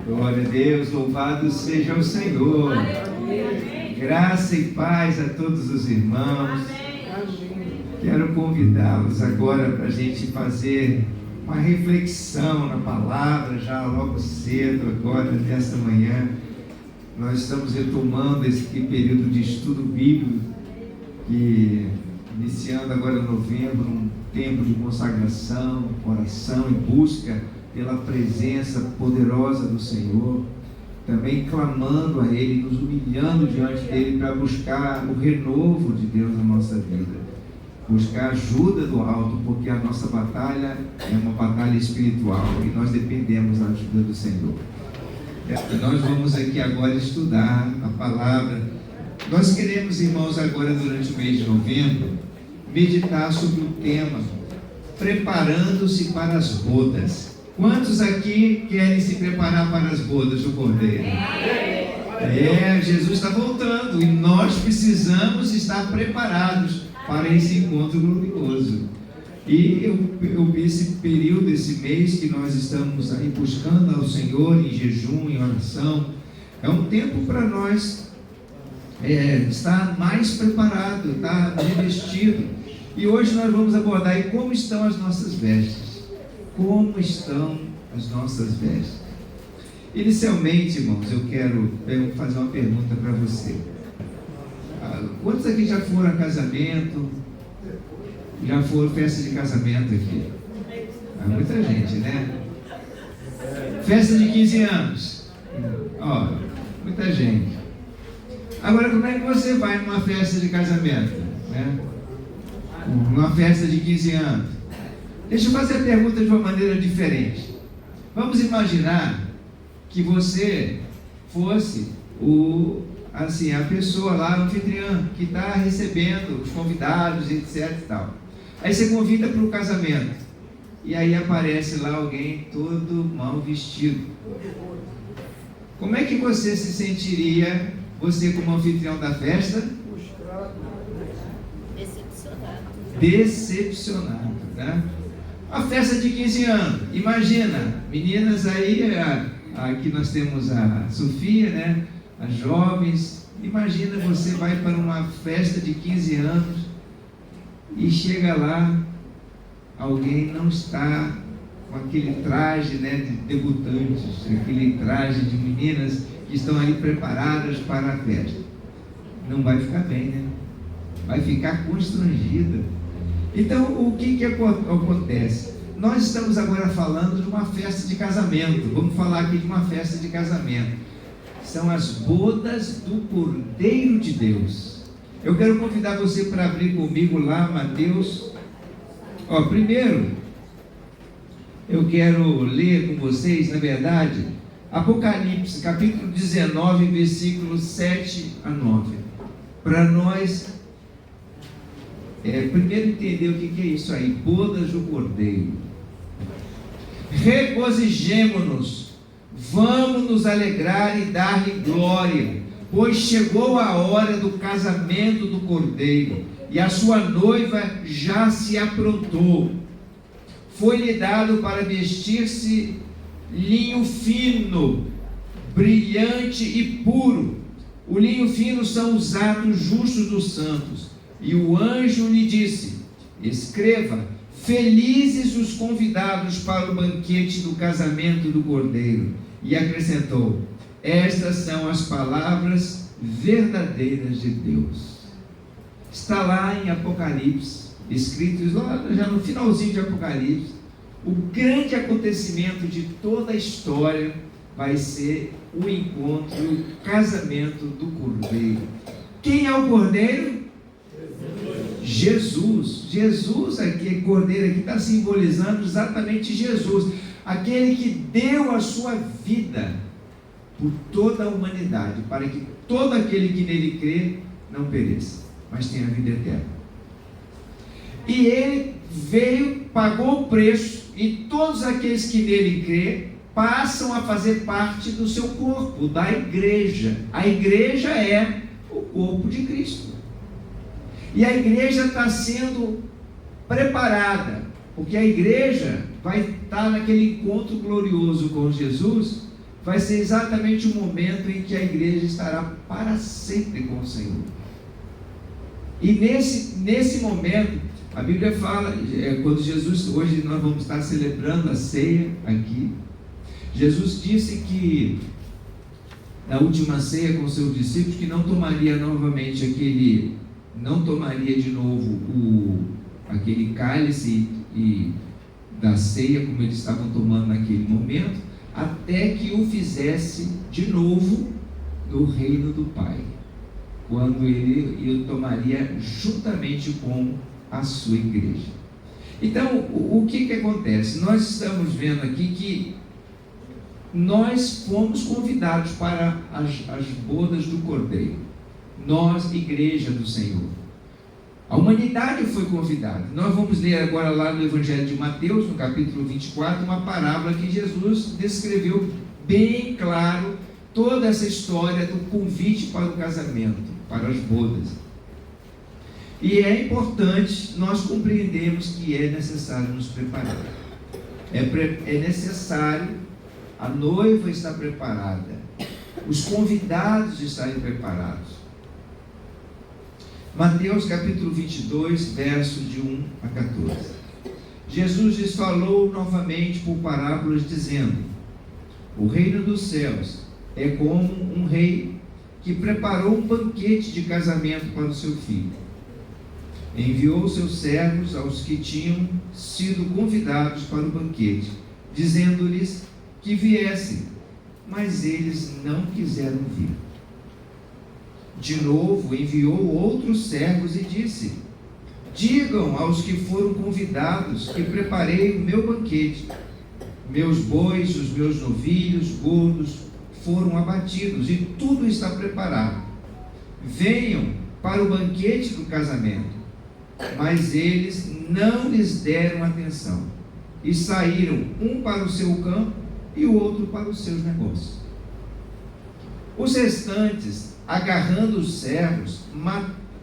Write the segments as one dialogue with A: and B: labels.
A: Glória a Deus, louvado seja o Senhor. Graça e paz a todos os irmãos. Quero convidá-los agora para a gente fazer uma reflexão na palavra, já logo cedo, agora, nesta manhã. Nós estamos retomando esse período de estudo bíblico, que iniciando agora em novembro, um tempo de consagração, oração e busca pela presença poderosa do Senhor, também clamando a Ele, nos humilhando diante dEle para buscar o renovo de Deus na nossa vida, buscar ajuda do alto, porque a nossa batalha é uma batalha espiritual e nós dependemos da ajuda do Senhor. Nós vamos aqui agora estudar a palavra. Nós queremos, irmãos, agora durante o mês de novembro, meditar sobre o tema preparando-se para as bodas. Quantos aqui querem se preparar para as bodas do Cordeiro? Jesus está voltando e nós precisamos estar preparados para esse encontro glorioso. E esse período, esse mês que nós estamos aí buscando ao Senhor em jejum, em oração, é um tempo para nós estar mais preparado, estar revestido. E hoje nós vamos abordar aí como estão as nossas vestes. Como estão as nossas vestes? Inicialmente, irmãos, eu quero fazer uma pergunta para você. Quantos aqui já foram a casamento? Já foram festa de casamento aqui? Muita gente, né? Festa de 15 anos. Muita gente. Agora, como é que você vai numa festa de casamento? Né? Numa festa de 15 anos? Deixa eu fazer a pergunta de uma maneira diferente. Vamos imaginar que você fosse a pessoa lá, o anfitriã, que está recebendo os convidados, etc e tal. Aí você convida para o casamento. E aí aparece lá alguém todo mal vestido. Como é que você se sentiria, você como anfitrião da festa? Decepcionado, né? A festa de 15 anos, imagina, meninas aí, aqui nós temos a Sofia, né? As jovens, imagina você vai para uma festa de 15 anos e chega lá, alguém não está com aquele traje, né, de debutantes, aquele traje de meninas que estão ali preparadas para a festa. Não vai ficar bem, né? Vai ficar constrangida. Então, o que acontece? Nós estamos agora falando de uma festa de casamento. Vamos falar aqui de uma festa de casamento. São as bodas do Cordeiro de Deus. Eu quero convidar você para abrir comigo lá, Mateus. Primeiro, eu quero ler com vocês, na verdade, Apocalipse, capítulo 19, versículos 7 a 9. Para nós primeiro entender o que é isso aí, bodas do Cordeiro. Regozijemo-nos, vamos nos alegrar e dar-lhe glória, pois chegou a hora do casamento do Cordeiro, e a sua noiva já se aprontou. Foi-lhe dado para vestir-se linho fino, brilhante e puro. O linho fino são os atos justos dos santos. E o anjo lhe disse: escreva, felizes os convidados para o banquete do casamento do Cordeiro. E acrescentou: estas são as palavras verdadeiras de Deus. Está lá em Apocalipse, escrito lá já no finalzinho de Apocalipse, o grande acontecimento de toda a história vai ser o encontro, o casamento do Cordeiro. Quem é o Cordeiro? Jesus aqui, Cordeiro aqui está simbolizando exatamente Jesus, aquele que deu a sua vida por toda a humanidade, para que todo aquele que nele crê não pereça, mas tenha a vida eterna. E ele veio, pagou o preço, e todos aqueles que nele crê passam a fazer parte do seu corpo, da igreja. A igreja é o corpo de Cristo. E a igreja está sendo preparada, porque a igreja vai estar naquele encontro glorioso com Jesus, vai ser exatamente o momento em que a igreja estará para sempre com o Senhor. E nesse momento, a Bíblia fala, quando Jesus, hoje nós vamos estar celebrando a ceia aqui, Jesus disse que na última ceia com seus discípulos, que não tomaria novamente não tomaria de novo aquele cálice da ceia como eles estavam tomando naquele momento, até que o fizesse de novo no reino do Pai, quando ele o tomaria juntamente com a sua igreja. Então, o que acontece? Nós estamos vendo aqui que nós fomos convidados para as bodas do Cordeiro, nós, igreja do Senhor. A humanidade foi convidada. Nós vamos ler agora lá no Evangelho de Mateus, no capítulo 24, uma parábola que Jesus descreveu bem claro toda essa história do convite para o casamento, para as bodas. E é importante nós compreendermos que é necessário nos preparar. É necessário a noiva estar preparada, os convidados estarem preparados. Mateus capítulo 22, verso de 1 a 14. Jesus lhes falou novamente por parábolas, dizendo: o reino dos céus é como um rei que preparou um banquete de casamento para o seu filho. Enviou seus servos aos que tinham sido convidados para o banquete, dizendo-lhes que viessem, mas eles não quiseram vir. De novo enviou outros servos e disse: digam aos que foram convidados que preparei o meu banquete. Meus bois, os meus novilhos gordos foram abatidos e tudo está preparado. Venham para o banquete do casamento. Mas eles não lhes deram atenção e saíram, um para o seu campo e o outro para os seus negócios. Os restantes, agarrando os servos,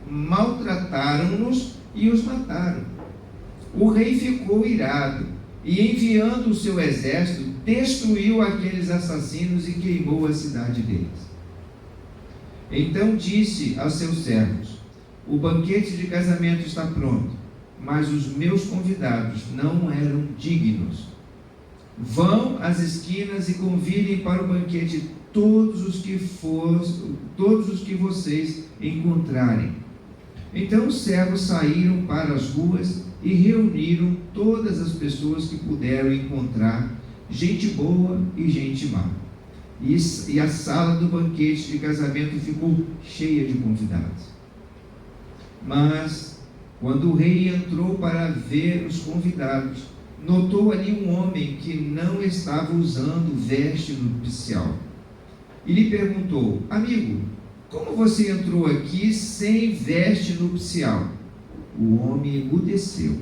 A: maltrataram-nos e os mataram. O rei ficou irado e, enviando o seu exército, destruiu aqueles assassinos e queimou a cidade deles. Então disse a seus servos: o banquete de casamento está pronto, mas os meus convidados não eram dignos. Vão às esquinas e convidem para o banquete todos os que vocês encontrarem. Então os servos saíram para as ruas e reuniram todas as pessoas que puderam encontrar, gente boa e gente má. E a sala do banquete de casamento ficou cheia de convidados. Mas, quando o rei entrou para ver os convidados, notou ali um homem que não estava usando veste nupcial. E lhe perguntou: amigo, como você entrou aqui sem veste nupcial? O homem emudeceu.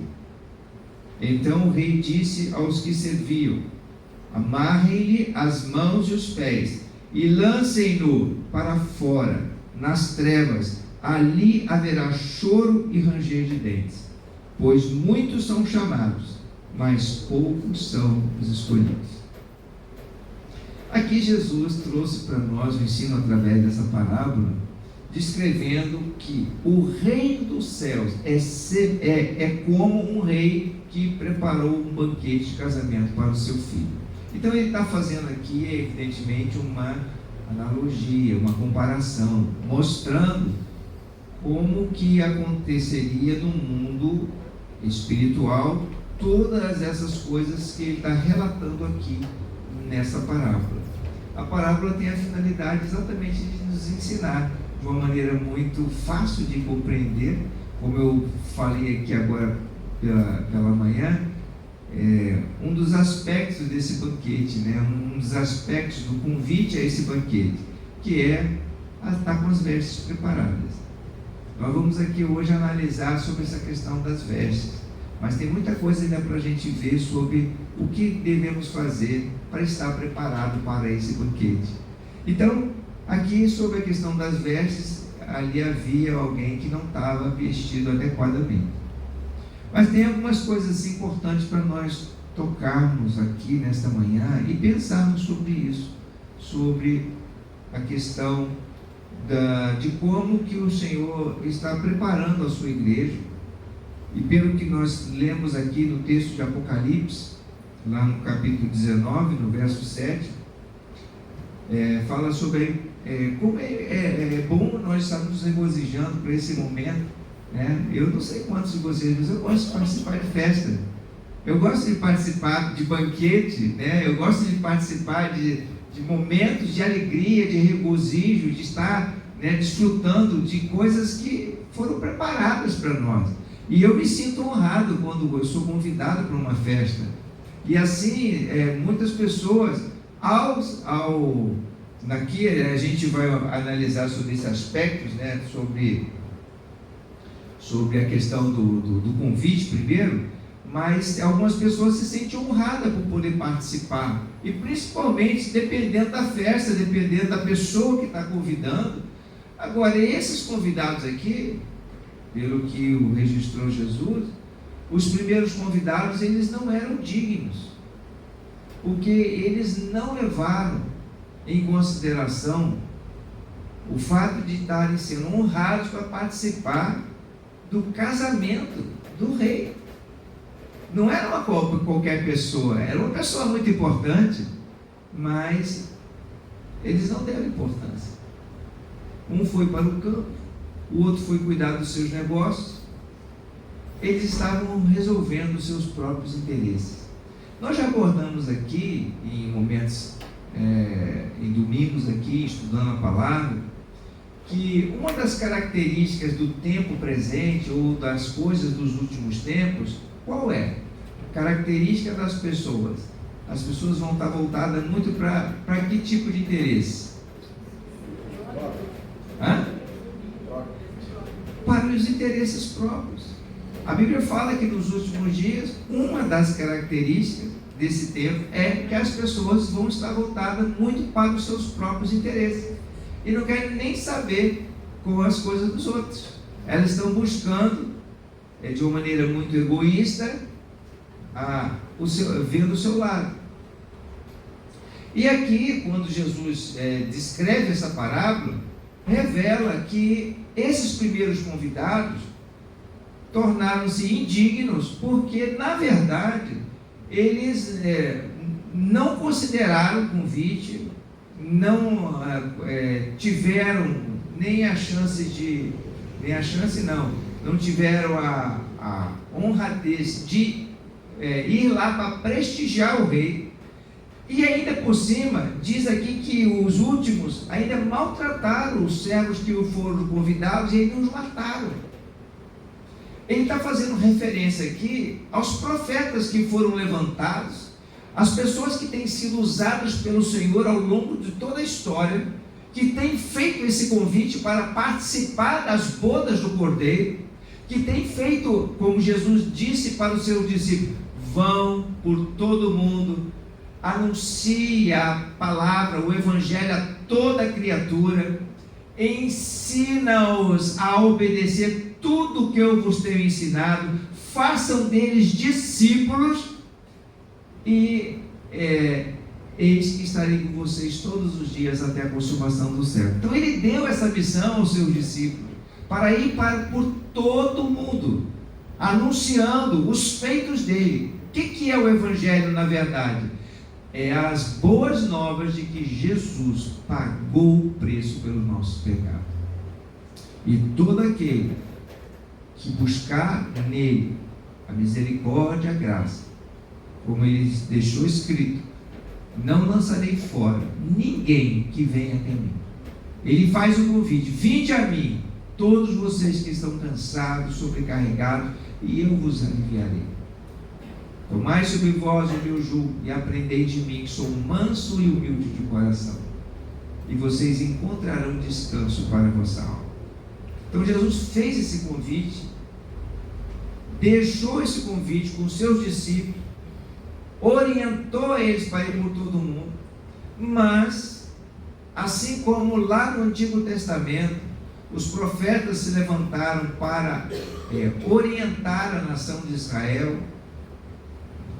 A: Então o rei disse aos que serviam: amarrem-lhe as mãos e os pés e lancem-no para fora, nas trevas. Ali haverá choro e ranger de dentes, pois muitos são chamados, mas poucos são os escolhidos. Aqui Jesus trouxe para nós o ensino através dessa parábola, descrevendo que o reino dos céus é como um rei que preparou um banquete de casamento para o seu filho. Então ele está fazendo aqui, evidentemente, uma analogia, uma comparação, mostrando como que aconteceria no mundo espiritual todas essas coisas que ele está relatando aqui nessa parábola. A parábola tem a finalidade exatamente de nos ensinar de uma maneira muito fácil de compreender, como eu falei aqui agora pela manhã, um dos aspectos desse banquete, um dos aspectos do convite a esse banquete, que é estar com as vestes preparadas. Nós vamos aqui hoje analisar sobre essa questão das vestes, mas tem muita coisa ainda para a gente ver sobre o que devemos fazer para estar preparado para esse banquete. Então, aqui sobre a questão das vestes, ali havia alguém que não estava vestido adequadamente. Mas tem algumas coisas importantes para nós tocarmos aqui nesta manhã e pensarmos sobre isso. sobre a questão de como que o Senhor está preparando a sua igreja. E pelo que nós lemos aqui no texto de Apocalipse, lá no capítulo 19, no verso 7, fala sobre como é bom nós estarmos nos regozijando por esse momento, né? Eu não sei quantos de vocês, mas eu gosto de participar de festa, eu gosto de participar de banquete, né? Eu gosto de participar de momentos de alegria, de regozijo, de estar, né, desfrutando de coisas que foram preparadas para nós. E eu me sinto honrado quando eu sou convidado para uma festa. E assim, muitas pessoas, aqui a gente vai analisar sobre esses aspectos, né, sobre a questão do convite primeiro, mas algumas pessoas se sentem honradas por poder participar, e principalmente dependendo da festa, dependendo da pessoa que está convidando. Agora, esses convidados aqui, pelo que o registrou Jesus, os primeiros convidados, eles não eram dignos, porque eles não levaram em consideração o fato de estarem sendo honrados para participar do casamento do rei. Não era qualquer pessoa, era uma pessoa muito importante, mas eles não deram importância. Um foi para o campo, o outro foi cuidar dos seus negócios. Eles estavam resolvendo os seus próprios interesses. Nós já abordamos aqui, em momentos, em domingos aqui, estudando a palavra, que uma das características do tempo presente, ou das coisas dos últimos tempos, qual é? Característica das pessoas. As pessoas vão estar voltadas muito para que tipo de interesse? Para os interesses próprios. A Bíblia fala que nos últimos dias, uma das características desse tempo é que as pessoas vão estar voltadas muito para os seus próprios interesses, e não querem nem saber com as coisas dos outros. Elas estão buscando, de uma maneira muito egoísta, vendo o seu lado. E aqui, quando Jesus descreve essa parábola, revela que esses primeiros convidados tornaram-se indignos, porque, na verdade, eles não consideraram o convite, não tiveram não tiveram a honradez de ir lá para prestigiar o rei. E ainda por cima, diz aqui que os últimos ainda maltrataram os servos que foram convidados e ainda os mataram. Ele está fazendo referência aqui aos profetas que foram levantados, as pessoas que têm sido usadas pelo Senhor ao longo de toda a história, que têm feito esse convite para participar das bodas do Cordeiro, que têm feito, como Jesus disse para os seus discípulos, vão por todo o mundo, anuncie a palavra, o evangelho a toda criatura, ensina-os a obedecer tudo o que eu vos tenho ensinado, façam deles discípulos, e eis que estarei com vocês todos os dias até a consumação do século. Então ele deu essa missão aos seus discípulos, para ir por todo o mundo, anunciando os feitos dele. O que é o evangelho na verdade? É as boas novas de que Jesus pagou o preço pelos nossos pecados. E todo aquele que buscar nele a misericórdia e a graça, como ele deixou escrito, não lançarei fora ninguém que venha até mim. Ele faz o convite: vinde a mim, todos vocês que estão cansados, sobrecarregados, e eu vos aliviarei. Tomai sobre vós o meu jugo e aprendei de mim, que sou manso e humilde de coração, e vocês encontrarão descanso para a vossa alma. Então Jesus fez esse convite, deixou esse convite com os seus discípulos, orientou eles para ir por todo o mundo, mas, assim como lá no Antigo Testamento, os profetas se levantaram para orientar a nação de Israel,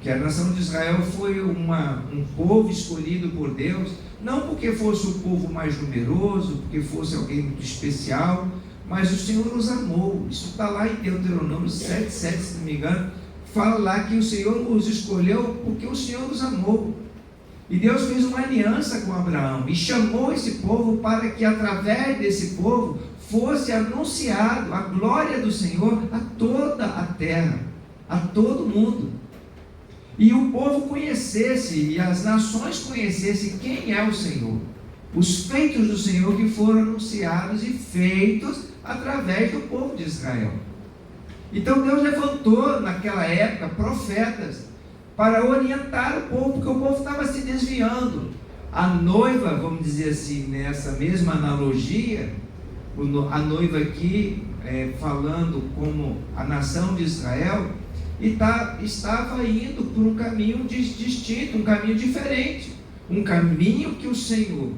A: que a nação de Israel foi um povo escolhido por Deus, não porque fosse o povo mais numeroso, porque fosse alguém muito especial, mas o Senhor os amou. Isso está lá em Deuteronômio 7:7, se não me engano, fala lá que o Senhor os escolheu porque o Senhor os amou. E Deus fez uma aliança com Abraão e chamou esse povo para que através desse povo fosse anunciado a glória do Senhor a toda a terra, a todo mundo. E o povo conhecesse, e as nações conhecessem quem é o Senhor. Os feitos do Senhor que foram anunciados e feitos através do povo de Israel. Então Deus levantou naquela época profetas para orientar o povo, porque o povo estava se desviando. A noiva, vamos dizer assim, nessa mesma analogia, a noiva aqui, falando como a nação de Israel, estava indo por um caminho distinto, um caminho diferente, um caminho que o Senhor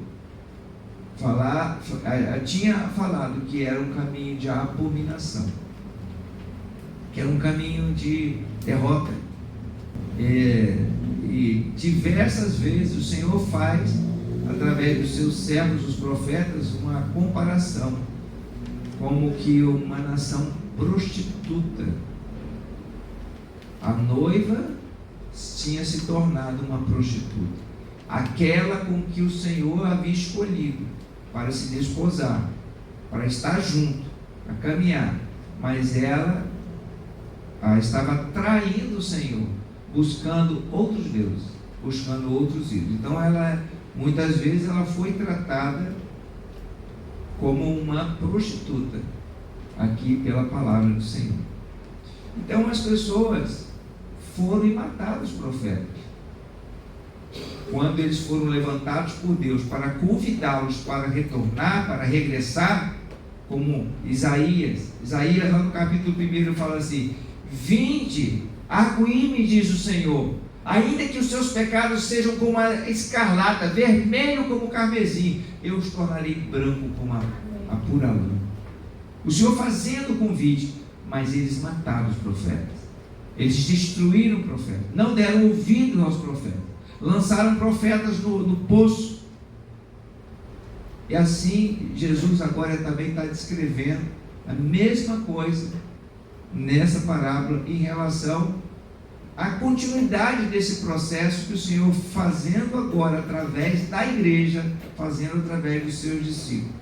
A: tinha falado que era um caminho de abominação, que era um caminho de derrota. E diversas vezes o Senhor faz, através dos seus servos, os profetas, uma comparação, como que uma nação prostituta, a noiva tinha se tornado uma prostituta, aquela com que o Senhor havia escolhido para se desposar, para estar junto, a caminhar, mas ela estava traindo o Senhor, buscando outros deuses, buscando outros ídolos. Então muitas vezes ela foi tratada como uma prostituta aqui pela palavra do Senhor. Então as pessoas foram e mataram os profetas. Quando eles foram levantados por Deus para convidá-los para retornar, para regressar, como Isaías lá no capítulo 1 fala assim: vinde, arguí-me, diz o Senhor, ainda que os seus pecados sejam como a escarlata, vermelho como o carmesim, eu os tornarei branco como a pura lã. O Senhor fazendo o convite, mas eles mataram os profetas, eles destruíram o profeta, não deram ouvido aos profetas, lançaram profetas no poço. E assim Jesus agora também está descrevendo a mesma coisa nessa parábola em relação à continuidade desse processo que o Senhor fazendo agora através da igreja, fazendo através dos seus discípulos.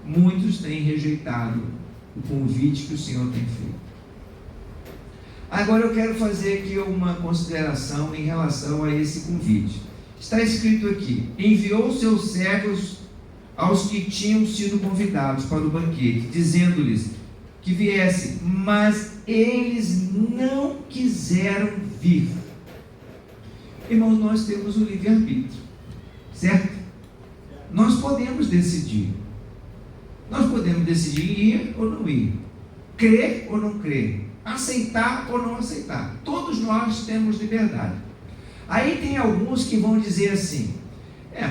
A: Muitos têm rejeitado o convite que o Senhor tem feito. Agora eu quero fazer aqui uma consideração em relação a esse convite. Está escrito aqui: enviou seus servos aos que tinham sido convidados para o banquete, dizendo-lhes que viessem, mas eles não quiseram vir. Irmãos, nós temos o livre-arbítrio, certo? Nós podemos decidir. Nós podemos decidir ir ou não ir, crer ou não crer, aceitar ou não aceitar. Todos nós temos liberdade. Aí tem alguns que vão dizer assim: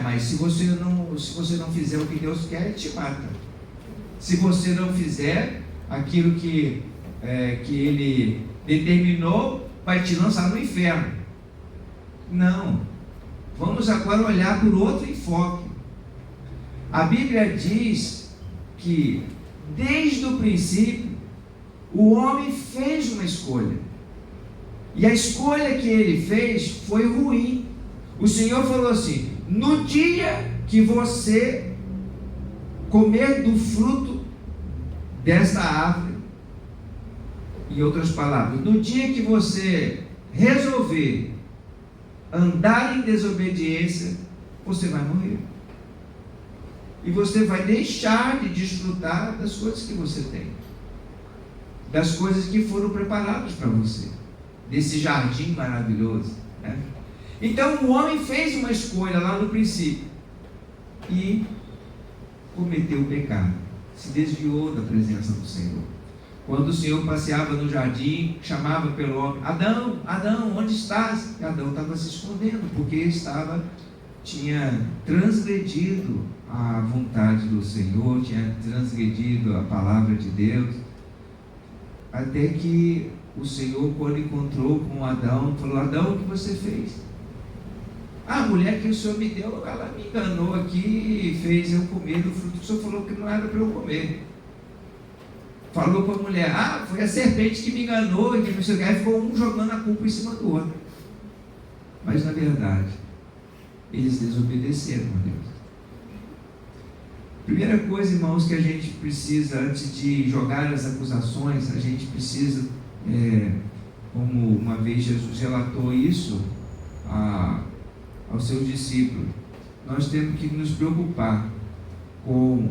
A: mas se você não fizer o que Deus quer, Ele te mata. Se você não fizer aquilo que Ele determinou, vai te lançar no inferno. Não. Vamos agora olhar por outro enfoque. A Bíblia diz que desde o princípio o homem fez uma escolha, e a escolha que ele fez foi ruim. O Senhor falou assim: no dia que você comer do fruto desta árvore, em outras palavras, no dia que você resolver andar em desobediência, você vai morrer. E você vai deixar de desfrutar das coisas que você tem, das coisas que foram preparadas para você, desse jardim maravilhoso, né? Então o homem fez uma escolha lá no princípio e cometeu o pecado, se desviou da presença do Senhor. Quando o Senhor passeava no jardim, chamava pelo homem: Adão, Adão, onde estás? E Adão estava se escondendo, porque tinha transgredido a vontade do Senhor, tinha transgredido a palavra de Deus, até que o Senhor, quando encontrou com Adão, falou: Adão, o que você fez? A mulher que o Senhor me deu, ela me enganou aqui e fez eu comer do fruto que o Senhor falou que não era para eu comer. Falou para a mulher: foi a serpente que me enganou, e que não sei o que, ficou um jogando a culpa em cima do outro. Mas na verdade, eles desobedeceram a Deus. Primeira coisa, irmãos, que a gente precisa, antes de jogar as acusações, a gente precisa, como uma vez Jesus relatou isso aos seus discípulos, nós temos que nos preocupar com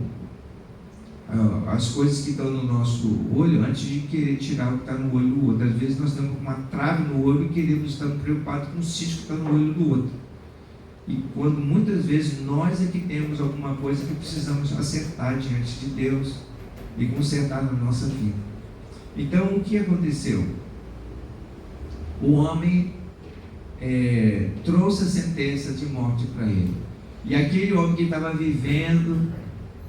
A: as coisas que estão no nosso olho antes de querer tirar o que está no olho do outro. Às vezes nós estamos com uma trave no olho e queremos estar preocupados com o cisco que está no olho do outro. E quando muitas vezes nós é que temos alguma coisa que precisamos acertar diante de Deus e consertar na nossa vida. Então, o que aconteceu? O homem trouxe a sentença de morte para ele. E aquele homem que estava vivendo,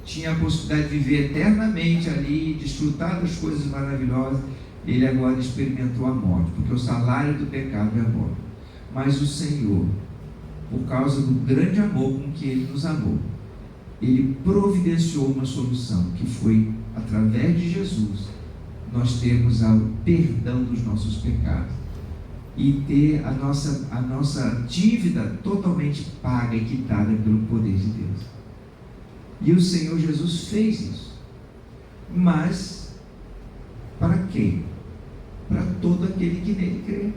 A: tinha a possibilidade de viver eternamente ali, desfrutar das coisas maravilhosas, ele agora experimentou a morte, porque o salário do pecado é a morte. Mas o Senhor, por causa do grande amor com que Ele nos amou, Ele providenciou uma solução, que foi, através de Jesus, nós termos o perdão dos nossos pecados e ter a nossa dívida totalmente paga e quitada pelo poder de Deus. E o Senhor Jesus fez isso. Mas para quem? Para todo aquele que nele crê.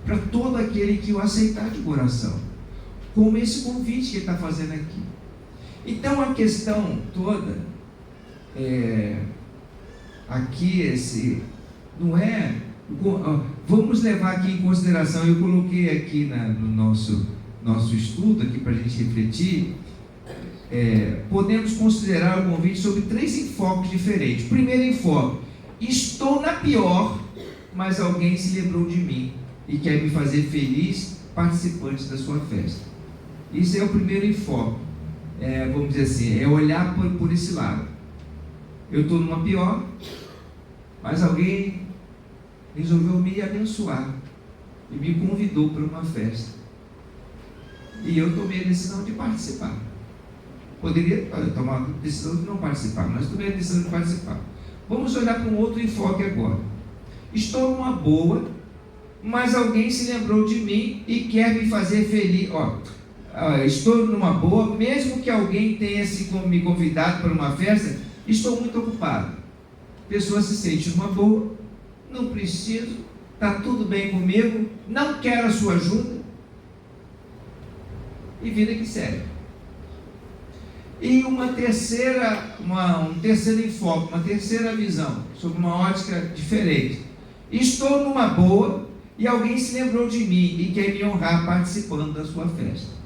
A: Para todo aquele que o aceitar de coração, como esse convite que ele está fazendo aqui. Então a questão toda aqui não é, vamos levar aqui em consideração, eu coloquei aqui no nosso estudo aqui para a gente refletir, podemos considerar o convite sobre 3 enfoques diferentes. Primeiro enfoque: estou na pior, mas alguém se lembrou de mim e quer me fazer feliz, participante da sua festa. Isso é o primeiro enfoque, vamos dizer assim, é olhar por esse lado. Eu estou numa pior, mas alguém resolveu me abençoar e me convidou para uma festa, e eu tomei a decisão de participar. Poderia tomar a decisão de não participar, mas tomei a decisão de participar. Vamos olhar para um outro enfoque agora. Estou numa boa, mas alguém se lembrou de mim e quer me fazer feliz. Estou numa boa, mesmo que alguém tenha me convidado para uma festa, estou muito ocupado. A pessoa se sente numa boa, não preciso, está tudo bem comigo, não quero a sua ajuda, e vida que segue. E um terceiro enfoque, uma terceira visão, sobre uma ótica diferente. Estou numa boa, e alguém se lembrou de mim e quer me honrar participando da sua festa.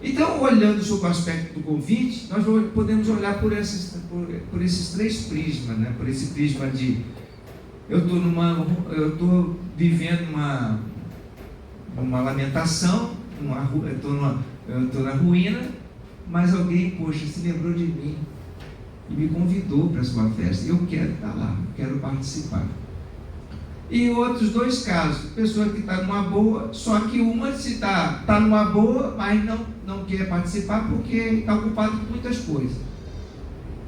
A: Então, olhando sobre o aspecto do convite, nós podemos olhar por esses 3 prismas, né? Por esse prisma de eu estou vivendo uma lamentação, eu estou na ruína, mas alguém, poxa, se lembrou de mim e me convidou para a sua festa. Eu quero estar lá, quero participar. E outros 2 casos, pessoa que está numa boa, só que uma está numa boa, mas não quer participar porque está ocupado com muitas coisas.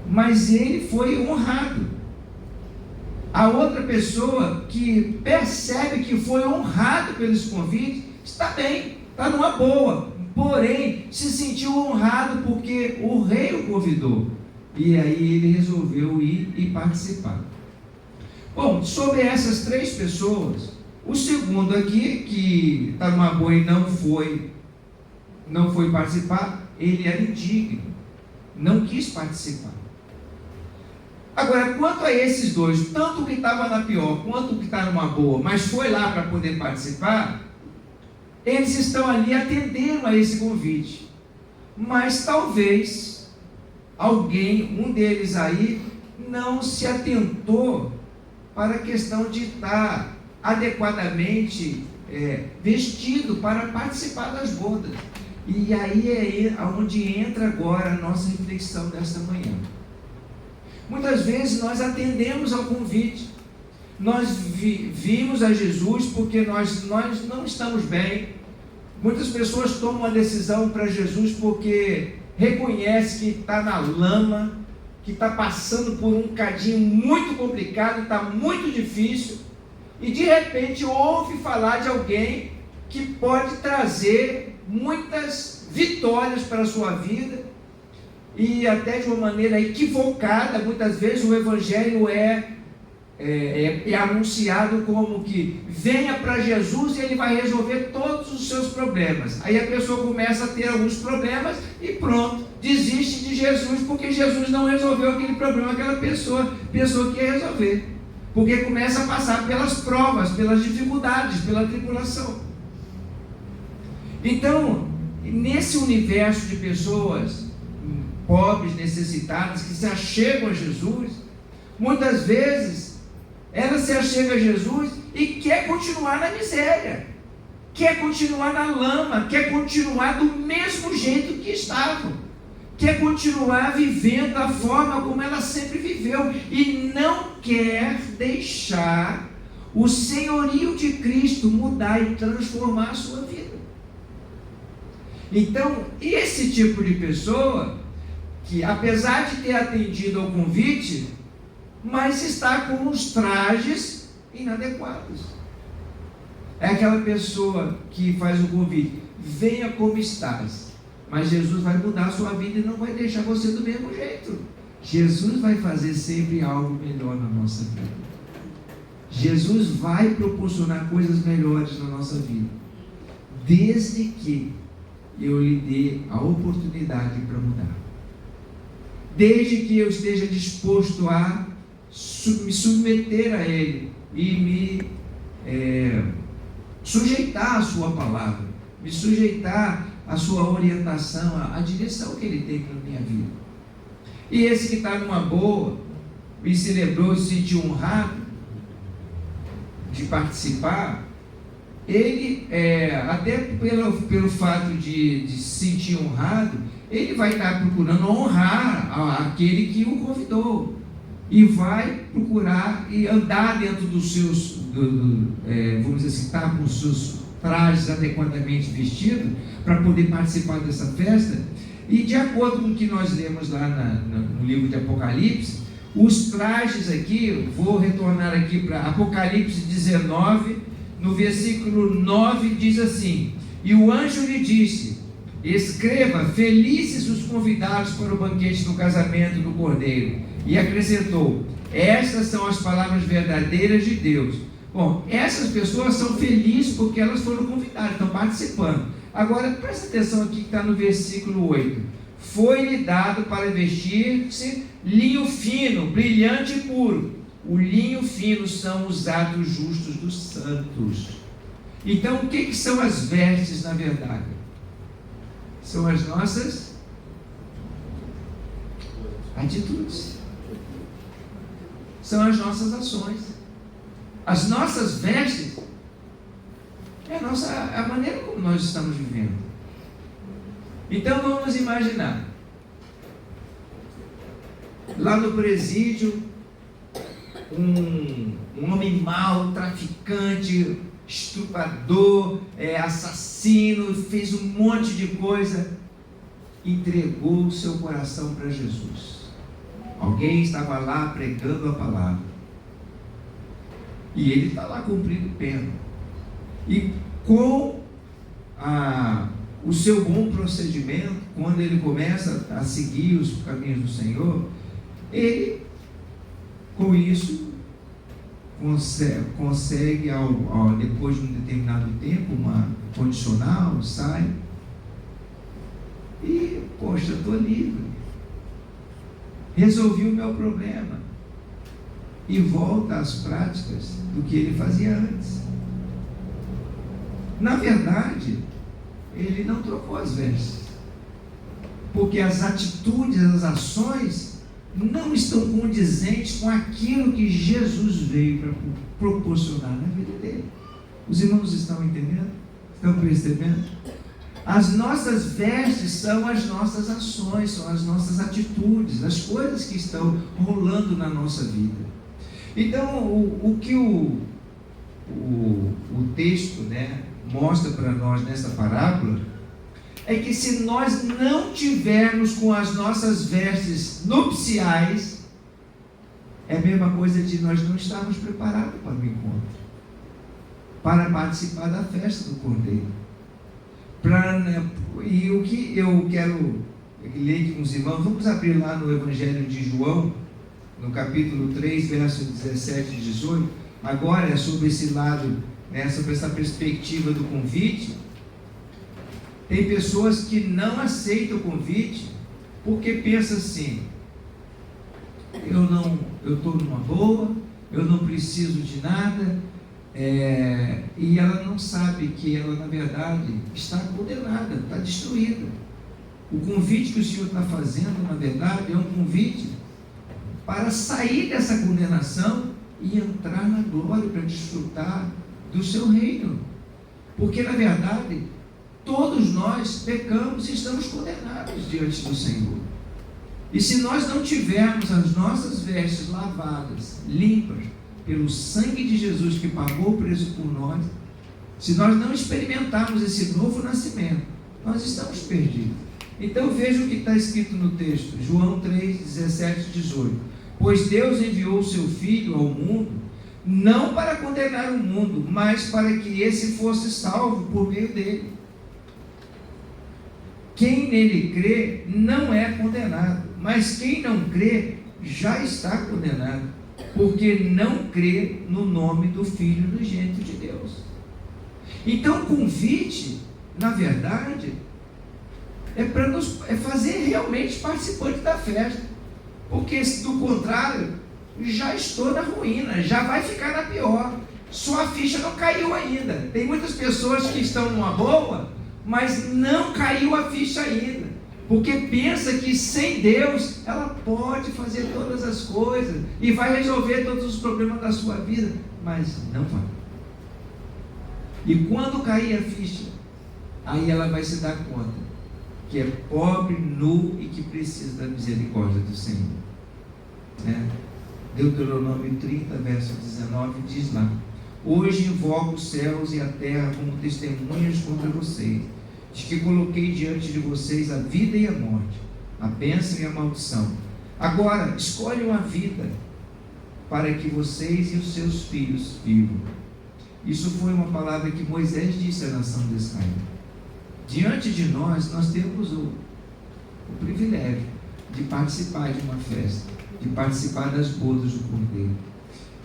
A: Mas ele foi honrado. A outra pessoa que percebe que foi honrado pelos convites, está bem, está numa boa, porém se sentiu honrado porque o rei o convidou. E aí ele resolveu ir e participar. Bom, sobre essas 3 pessoas, o segundo aqui, que está numa boa e não foi participar, ele era indigno, não quis participar. Agora, quanto a esses 2, tanto o que estava na pior, quanto o que está numa boa, mas foi lá para poder participar, eles estão ali atendendo a esse convite. Mas talvez alguém, um deles aí, não se atentou para a questão de estar adequadamente vestido para participar das bodas. E aí é onde entra agora a nossa reflexão desta manhã. Muitas vezes nós atendemos ao convite, nós vimos a Jesus porque nós não estamos bem. Muitas pessoas tomam uma decisão para Jesus porque reconhece que está na lama, que está passando por um cadinho muito complicado, está muito difícil, e de repente ouve falar de alguém que pode trazer muitas vitórias para a sua vida, e até de uma maneira equivocada. Muitas vezes o Evangelho é anunciado como que venha para Jesus e Ele vai resolver todos os seus problemas. Aí a pessoa começa a ter alguns problemas e pronto, desiste de Jesus, porque Jesus não resolveu aquele problema que aquela pessoa pensou que ia resolver, porque começa a passar pelas provas, pelas dificuldades, pela tribulação. Então, nesse universo de pessoas pobres, necessitadas, que se achegam a Jesus, muitas vezes ela se achega a Jesus e quer continuar na miséria, quer continuar na lama, quer continuar do mesmo jeito que estavam, quer continuar vivendo da forma como ela sempre viveu, e não quer deixar o senhorio de Cristo mudar e transformar a sua vida. Então, esse tipo de pessoa, que apesar de ter atendido ao convite, mas está com os trajes inadequados. É aquela pessoa que faz o convite: venha como estás, mas Jesus vai mudar a sua vida e não vai deixar você do mesmo jeito. Jesus vai fazer sempre algo melhor na nossa vida. Jesus vai proporcionar coisas melhores na nossa vida, desde que eu lhe dê a oportunidade para mudar, desde que eu esteja disposto a me submeter a Ele e me sujeitar à sua palavra, me sujeitar à sua orientação, à direção que Ele tem para a minha vida. E esse que está numa boa e se lembrou, se sentiu honrado de participar, ele, até pelo fato de se sentir honrado, ele vai estar procurando honrar aquele que o convidou, e vai procurar e andar dentro dos seus, vamos dizer assim, estar com os seus trajes adequadamente vestidos para poder participar dessa festa. E de acordo com o que nós lemos lá no livro de Apocalipse, os trajes aqui, vou retornar aqui para Apocalipse 19, no versículo 9, diz assim: e o anjo lhe disse: escreva, felizes os convidados para o banquete do casamento do Cordeiro. E acrescentou: estas são as palavras verdadeiras de Deus. Bom, essas pessoas são felizes porque elas foram convidadas, estão participando. Agora, presta atenção aqui que está no versículo 8. Foi-lhe dado para vestir-se linho fino, brilhante e puro. O linho fino são os atos justos dos santos. Então, o que são as vestes, na verdade? São as nossas atitudes. São as nossas ações. As nossas vestes é a maneira como nós estamos vivendo. Então vamos imaginar, lá no presídio, um homem mau, traficante, estuprador, assassino, fez um monte de coisa, entregou o seu coração para Jesus. Alguém estava lá pregando a palavra, e ele está lá cumprindo pena, e com o seu bom procedimento, quando ele começa a seguir os caminhos do Senhor, ele, com isso, consegue depois de um determinado tempo, uma condicional, sai, e, poxa, eu estou livre, resolvi o meu problema, e volta às práticas do que ele fazia antes. Na verdade, ele não trocou as vestes, porque as atitudes, as ações não estão condizentes com aquilo que Jesus veio para proporcionar na vida dele. Os irmãos estão entendendo? Estão percebendo? As nossas vestes são as nossas ações, são as nossas atitudes, as coisas que estão rolando na nossa vida. Então, o que o texto, né, mostra para nós nessa parábola é que se nós não tivermos com as nossas vestes nupciais, é a mesma coisa de nós não estarmos preparados para o encontro, para participar da festa do Cordeiro. E o que eu quero ler com os irmãos, vamos abrir lá no Evangelho de João, no capítulo 3, versos 17 e 18, agora é sobre esse lado, né, sobre essa perspectiva do convite. Tem pessoas que não aceitam o convite, porque pensam assim, eu estou numa boa, eu não preciso de nada, e ela não sabe que ela, na verdade, está condenada, está destruída. O convite que o Senhor está fazendo, na verdade, é um convite para sair dessa condenação e entrar na glória, para desfrutar do seu reino. Porque, na verdade, todos nós pecamos e estamos condenados diante do Senhor. E se nós não tivermos as nossas vestes lavadas, limpas, pelo sangue de Jesus que pagou o preço por nós, se nós não experimentarmos esse novo nascimento, nós estamos perdidos. Então veja o que está escrito no texto, João 3, 17 e 18. Pois Deus enviou o seu Filho ao mundo, não para condenar o mundo, mas para que esse fosse salvo por meio dele. Quem nele crê não é condenado, mas quem não crê já está condenado, porque não crê no nome do Filho do Unigênito de Deus. Então o convite, na verdade, é para nos fazer realmente participantes da festa, porque do contrário, já estou na ruína, já vai ficar na pior, sua ficha não caiu ainda. Tem muitas pessoas que estão numa boa, mas não caiu a ficha ainda, porque pensa que sem Deus ela pode fazer todas as coisas e vai resolver todos os problemas da sua vida, mas não vai. E quando cair a ficha, aí ela vai se dar conta que é pobre, nu e que precisa da misericórdia do Senhor. Deuteronômio 30, verso 19 diz lá: hoje invoco os céus e a terra como testemunhas contra vocês, de que coloquei diante de vocês a vida e a morte, a bênção e a maldição. Agora escolham a vida, para que vocês e os seus filhos vivam. Isso foi uma palavra que Moisés disse à nação de Israel. Diante de nós temos o privilégio de participar de uma festa, de participar das bodas do Cordeiro.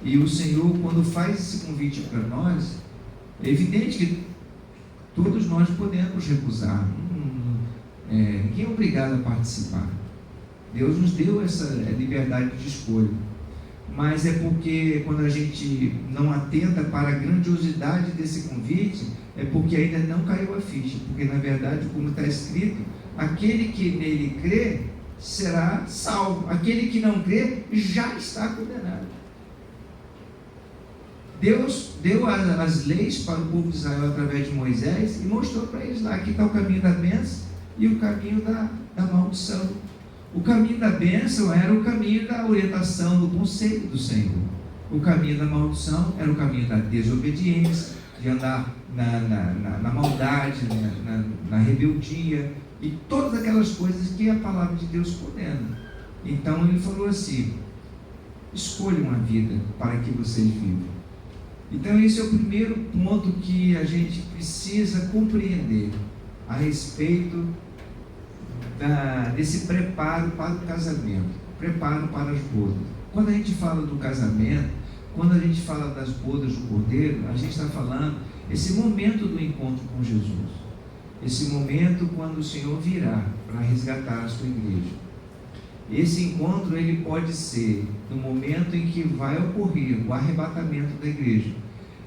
A: E o Senhor, quando faz esse convite para nós, é evidente que todos nós podemos recusar. Ninguém é obrigado a participar. Deus nos deu essa liberdade de escolha. Mas é porque quando a gente não atenta para a grandiosidade desse convite, é porque ainda não caiu a ficha. Porque na verdade, como está escrito, aquele que nele crê será salvo. Aquele que não crê já está condenado. Deus deu as leis para o povo de Israel através de Moisés e mostrou para eles lá, aqui está o caminho da bênção e o caminho da maldição. O caminho da bênção era o caminho da orientação, do conselho do Senhor. O caminho da maldição era o caminho da desobediência, de andar na maldade, na rebeldia e todas aquelas coisas que a palavra de Deus condena. Então ele falou assim: escolham a vida para que vocês vivam. Então esse é o primeiro ponto que a gente precisa compreender a respeito desse preparo para o casamento, preparo para as bodas. Quando a gente fala do casamento, quando a gente fala das bodas do Cordeiro, a gente está falando esse momento do encontro com Jesus, esse momento quando o Senhor virá para resgatar a sua igreja. Esse encontro ele pode ser no momento em que vai ocorrer o arrebatamento da igreja,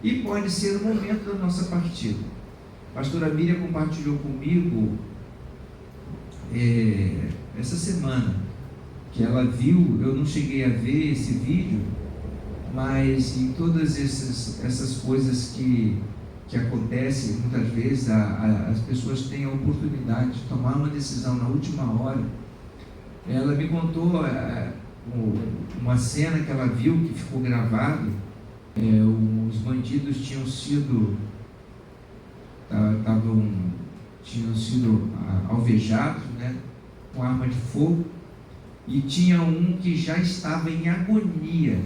A: e pode ser no momento da nossa partida. A pastora Miriam compartilhou comigo essa semana que ela viu. Eu não cheguei a ver esse vídeo, mas em todas essas coisas que acontecem, muitas vezes as pessoas têm a oportunidade de tomar uma decisão na última hora. Ela me contou uma cena que ela viu, que ficou gravado. Os bandidos tinham sido alvejados, né, com arma de fogo, e tinha um que já estava em agonia,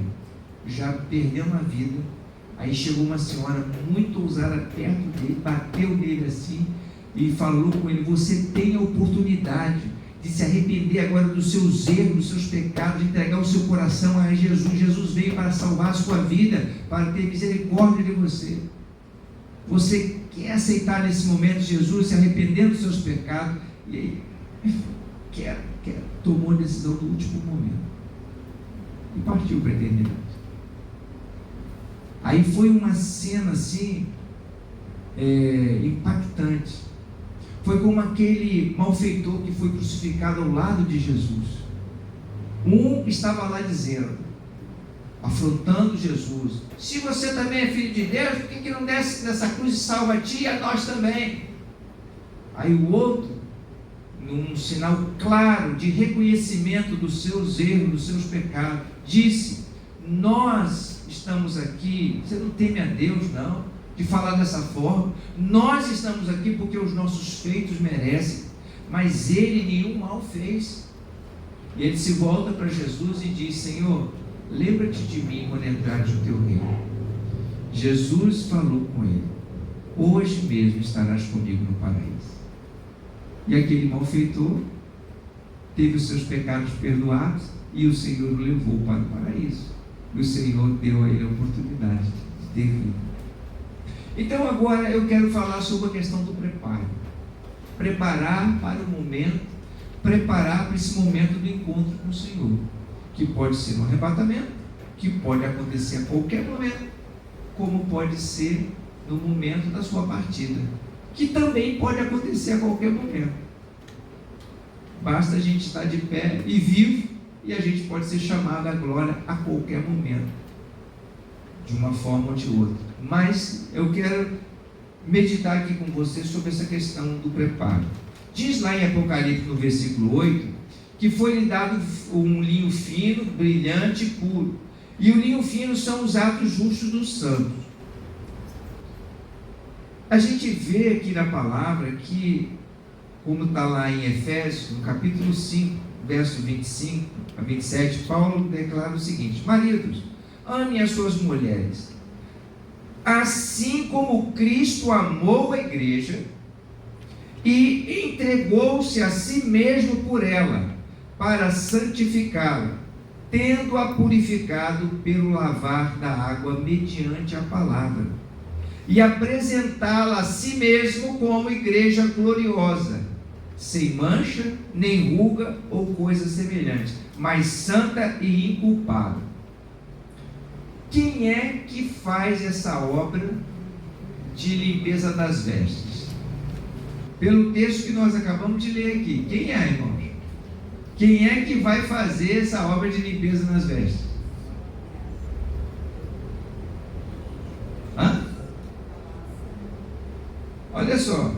A: já perdendo a vida. Aí chegou uma senhora muito ousada perto dele, bateu nele assim e falou com ele: você tem a oportunidade de se arrepender agora dos seus erros, dos seus pecados, de entregar o seu coração a Jesus. Jesus veio para salvar a sua vida, para ter misericórdia de você. Você quer aceitar nesse momento Jesus, se arrependendo dos seus pecados? E aí, tomou a decisão no último momento e partiu para a eternidade. Aí foi uma cena assim, impactante. Foi como aquele malfeitor que foi crucificado ao lado de Jesus. Um estava lá dizendo, afrontando Jesus: se você também é filho de Deus, por que não desce dessa cruz e salva a ti e a nós também? Aí o outro, num sinal claro de reconhecimento dos seus erros, dos seus pecados, disse: nós estamos aqui, você não teme a Deus não, de falar dessa forma? Nós estamos aqui porque os nossos feitos merecem, mas ele nenhum mal fez. E ele se volta para Jesus e diz: Senhor, lembra-te de mim quando entrares no teu reino. Jesus falou com ele: hoje mesmo estarás comigo no paraíso. E aquele malfeitor teve os seus pecados perdoados e o Senhor o levou para o paraíso. E o Senhor deu a ele a oportunidade de ter vida. Então agora eu quero falar sobre a questão do preparo. Preparar para o momento, preparar para esse momento do encontro com o Senhor, que pode ser no arrebatamento, que pode acontecer a qualquer momento, como pode ser no momento da sua partida, que também pode acontecer a qualquer momento. Basta a gente estar de pé e vivo, e a gente pode ser chamado à glória a qualquer momento, de uma forma ou de outra. Mas eu quero meditar aqui com você sobre essa questão do preparo. Diz lá em Apocalipse, no versículo 8, que foi-lhe dado um linho fino, brilhante e puro. E o linho fino são os atos justos dos santos. A gente vê aqui na palavra que, como está lá em Efésios, no capítulo 5, verso 25 a 27, Paulo declara o seguinte: maridos, amem as suas mulheres, assim como Cristo amou a igreja e entregou-se a si mesmo por ela, para santificá-la, tendo-a purificado pelo lavar da água mediante a palavra, e apresentá-la a si mesmo como igreja gloriosa, sem mancha, nem ruga ou coisa semelhante, mas santa e inculpável. Quem é que faz essa obra de limpeza das vestes? Pelo texto que nós acabamos de ler aqui, quem é, irmãos? Quem é que vai fazer essa obra de limpeza nas vestes? Olha só,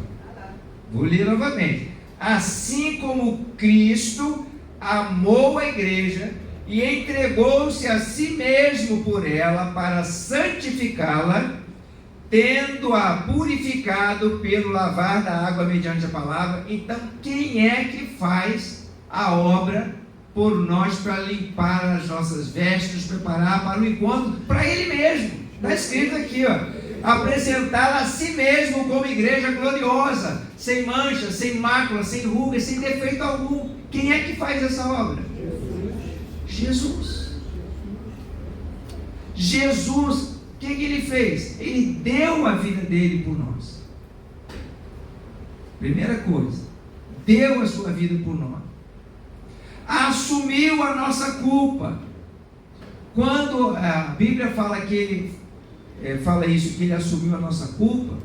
A: vou ler novamente. Assim como Cristo amou a igreja e entregou-se a si mesmo por ela para santificá-la, tendo-a purificado pelo lavar da água mediante a palavra. Então, quem é que faz a obra por nós para limpar as nossas vestes, preparar para o encontro? Para Ele mesmo. Está escrito aqui, apresentá-la a si mesmo como igreja gloriosa, sem mancha, sem mácula, sem ruga, sem defeito algum. Quem é que faz essa obra? Jesus. Jesus, o que Ele fez? Ele deu a vida dele por nós. Primeira coisa, deu a sua vida por nós. Assumiu a nossa culpa. Quando a Bíblia fala que Ele fala isso, que Ele assumiu a nossa culpa,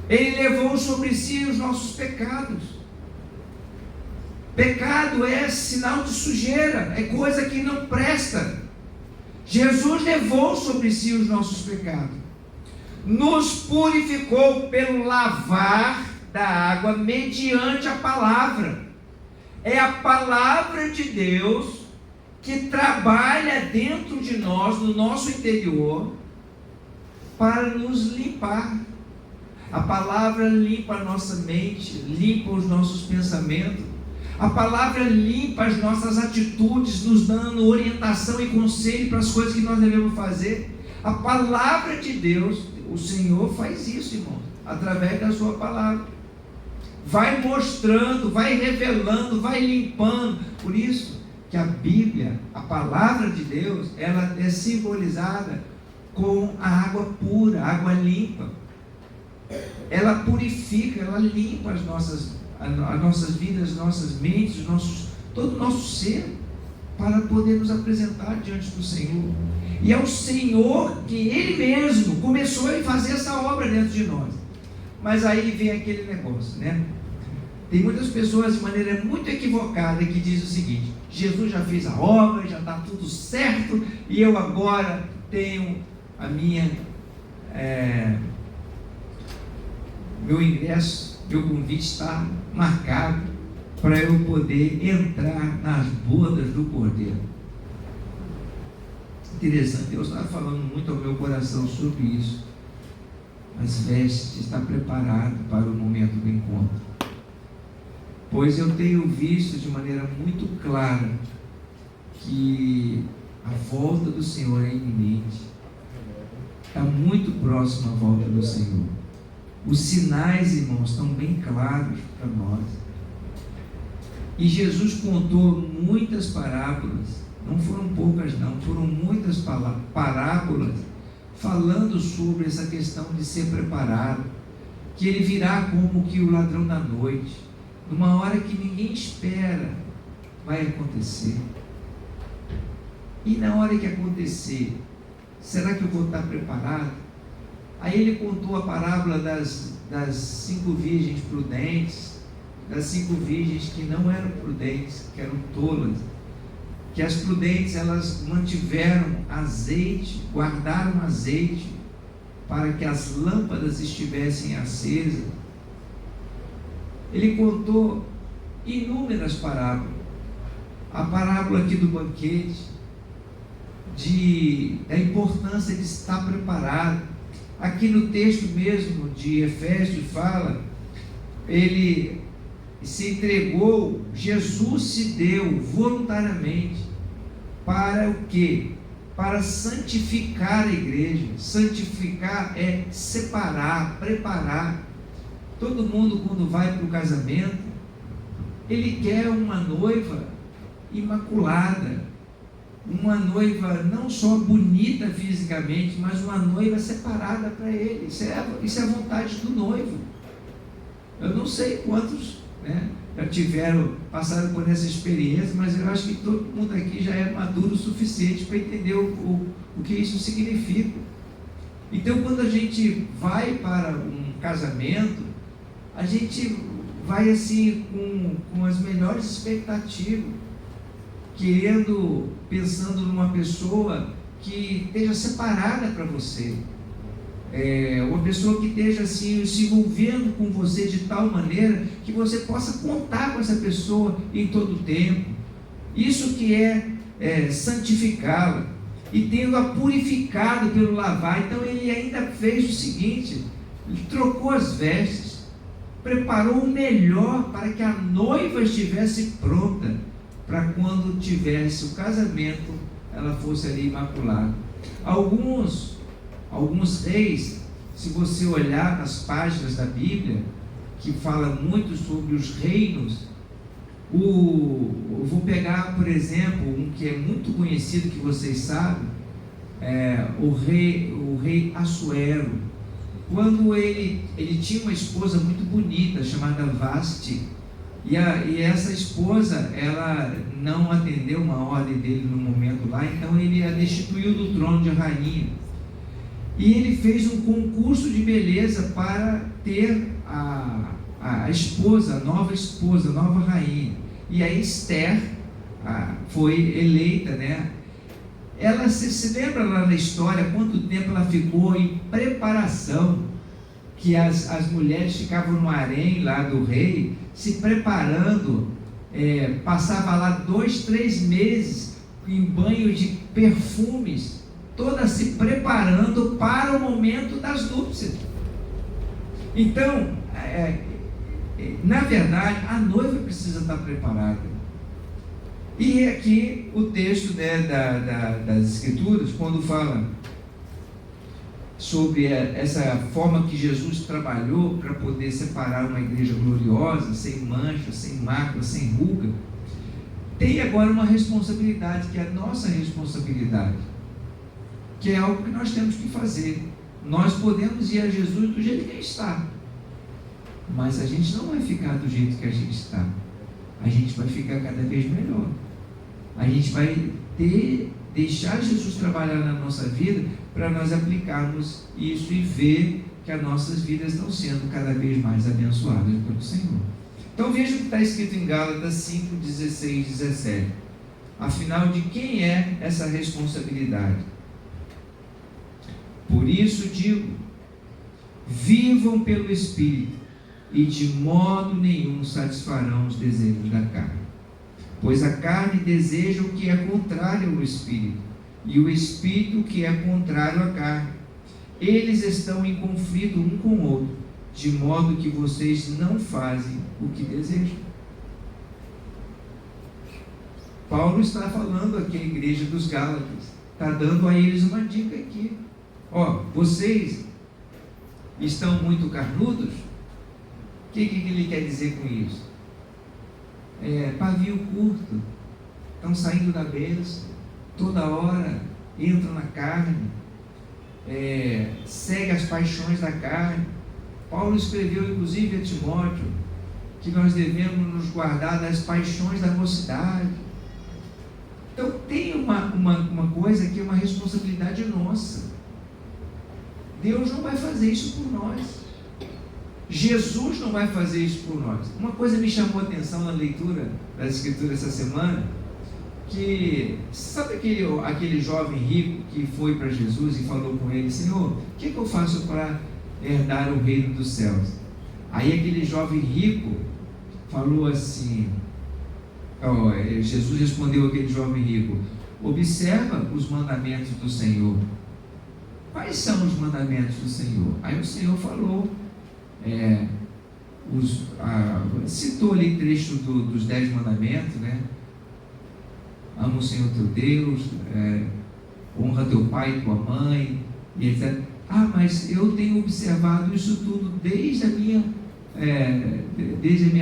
A: Ele levou sobre si os nossos pecados. Pecado é sinal de sujeira, é coisa que não presta. Jesus levou sobre si os nossos pecados, nos purificou pelo lavar da água mediante a palavra. É a palavra de Deus que trabalha dentro de nós, no nosso interior, para nos limpar. A palavra limpa a nossa mente, limpa os nossos pensamentos. A palavra limpa as nossas atitudes, nos dando orientação e conselho para as coisas que nós devemos fazer. A palavra de Deus, o Senhor faz isso, irmão, através da sua palavra. Vai mostrando, vai revelando, vai limpando. Por isso que a Bíblia, a palavra de Deus, ela é simbolizada com a água pura, a água limpa. Ela purifica, ela limpa as nossas vidas, nossas mentes, todo o nosso ser, para poder nos apresentar diante do Senhor. E é o Senhor que Ele mesmo começou a fazer essa obra dentro de nós. Mas aí vem aquele negócio, né? Tem muitas pessoas de maneira muito equivocada que dizem o seguinte: Jesus já fez a obra, já está tudo certo, e eu agora tenho a minha meu ingresso, meu convite está marcado para eu poder entrar nas bodas do Cordeiro. Interessante, Deus está falando muito ao meu coração sobre isso. As vestes estão preparadas para o momento do encontro. Pois eu tenho visto de maneira muito clara que a volta do Senhor é iminente. Está muito próxima a volta do Senhor. Os sinais, irmãos, estão bem claros para nós. E Jesus contou muitas parábolas, não foram poucas não, foram muitas parábolas, falando sobre essa questão de ser preparado, que ele virá como que o ladrão da noite, numa hora que ninguém espera, vai acontecer. E na hora que acontecer, será que eu vou estar preparado? Aí ele contou a parábola das 5 virgens prudentes, das 5 virgens que não eram prudentes, que eram tolas, que as prudentes, elas mantiveram azeite, guardaram azeite, para que as lâmpadas estivessem acesas. Ele contou inúmeras parábolas. A parábola aqui do banquete, da importância de estar preparado. Aqui no texto mesmo de Efésios fala, ele se entregou, Jesus se deu voluntariamente para o quê? Para santificar a igreja. Santificar é separar, preparar. Todo mundo, quando vai para o casamento, ele quer uma noiva imaculada, uma noiva não só bonita fisicamente, mas uma noiva separada para ele. Isso é a vontade do noivo. Eu não sei quantos, né, já passaram por essa experiência, mas eu acho que todo mundo aqui já é maduro o suficiente para entender o que isso significa. Então, quando a gente vai para um casamento, a gente vai assim com as melhores expectativas, pensando numa pessoa que esteja separada para você, uma pessoa que esteja assim se envolvendo com você de tal maneira que você possa contar com essa pessoa em todo o tempo. Isso que é santificá-la, e tendo-a purificado pelo lavar. Então ele ainda fez o seguinte: ele trocou as vestes, preparou o melhor para que a noiva estivesse pronta, para quando tivesse o casamento, ela fosse ali imaculada. Alguns reis, se você olhar nas páginas da Bíblia, que fala muito sobre os reinos, eu vou pegar, por exemplo, um que é muito conhecido, que vocês sabem, o rei Assuero. Quando ele tinha uma esposa muito bonita, chamada Vasti, e essa esposa, ela não atendeu uma ordem dele no momento lá, então ele a destituiu do trono de rainha. E ele fez um concurso de beleza para ter a esposa, a nova rainha. E a Esther foi eleita, né? Ela se lembra lá na história quanto tempo ela ficou em preparação, que as mulheres ficavam no harém lá do rei, se preparando, passava lá 2, 3 meses em banho de perfumes, toda se preparando para o momento das núpcias. Então, na verdade, a noiva precisa estar preparada. E aqui o texto, né, das Escrituras, quando fala sobre essa forma que Jesus trabalhou para poder separar uma igreja gloriosa, sem mancha, sem mácula, sem ruga, tem agora uma responsabilidade, que é a nossa responsabilidade, que é algo que nós temos que fazer. Nós podemos ir a Jesus do jeito que ele está, mas a gente não vai ficar do jeito que a gente está. A gente vai ficar cada vez melhor. A gente vai deixar Jesus trabalhar na nossa vida para nós aplicarmos isso e ver que as nossas vidas estão sendo cada vez mais abençoadas pelo Senhor. Então veja o que está escrito em Gálatas 5, 16, 17. Afinal, de quem é essa responsabilidade? Por isso digo, vivam pelo Espírito, e de modo nenhum satisfarão os desejos da carne. Pois a carne deseja o que é contrário ao Espírito, e o Espírito o que é contrário à carne. Eles estão em conflito um com o outro, de modo que vocês não fazem o que desejam. Paulo está falando aqui à igreja dos Gálatas, está dando a eles uma dica aqui. Vocês estão muito carnudos? O que ele quer dizer com isso? Pavio curto, estão saindo da bênção, toda hora entram na carne, segue as paixões da carne. Paulo escreveu inclusive a Timóteo que nós devemos nos guardar das paixões da mocidade. Então tem uma coisa que é uma responsabilidade nossa. Deus não vai fazer isso por nós. Jesus não vai fazer isso por nós. Uma coisa me chamou a atenção na leitura das Escrituras essa semana, que, sabe aquele jovem rico que foi para Jesus e falou com ele: Senhor, o que eu faço para herdar o reino dos céus? Aí aquele jovem rico falou assim, Jesus respondeu àquele jovem rico: observa os mandamentos do Senhor. Quais são os mandamentos do Senhor? Aí o Senhor falou, citou ali trecho dos 10 mandamentos, né? Ama o Senhor teu Deus, honra teu pai e tua mãe, e etc. Mas eu tenho observado isso tudo desde a minha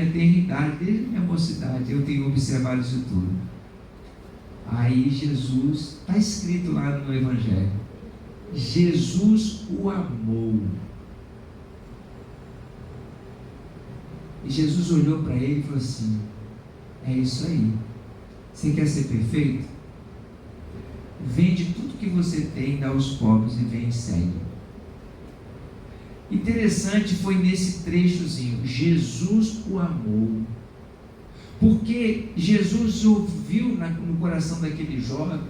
A: eternidade, desde a minha mocidade, eu tenho observado isso tudo. Aí Jesus, está escrito lá no Evangelho, Jesus o amou. E Jesus olhou para ele e falou assim: é isso aí. Você quer ser perfeito? Vende tudo que você tem, dá aos pobres e vem e segue. Interessante foi nesse trechozinho, Jesus o amou. Porque Jesus ouviu no coração daquele jovem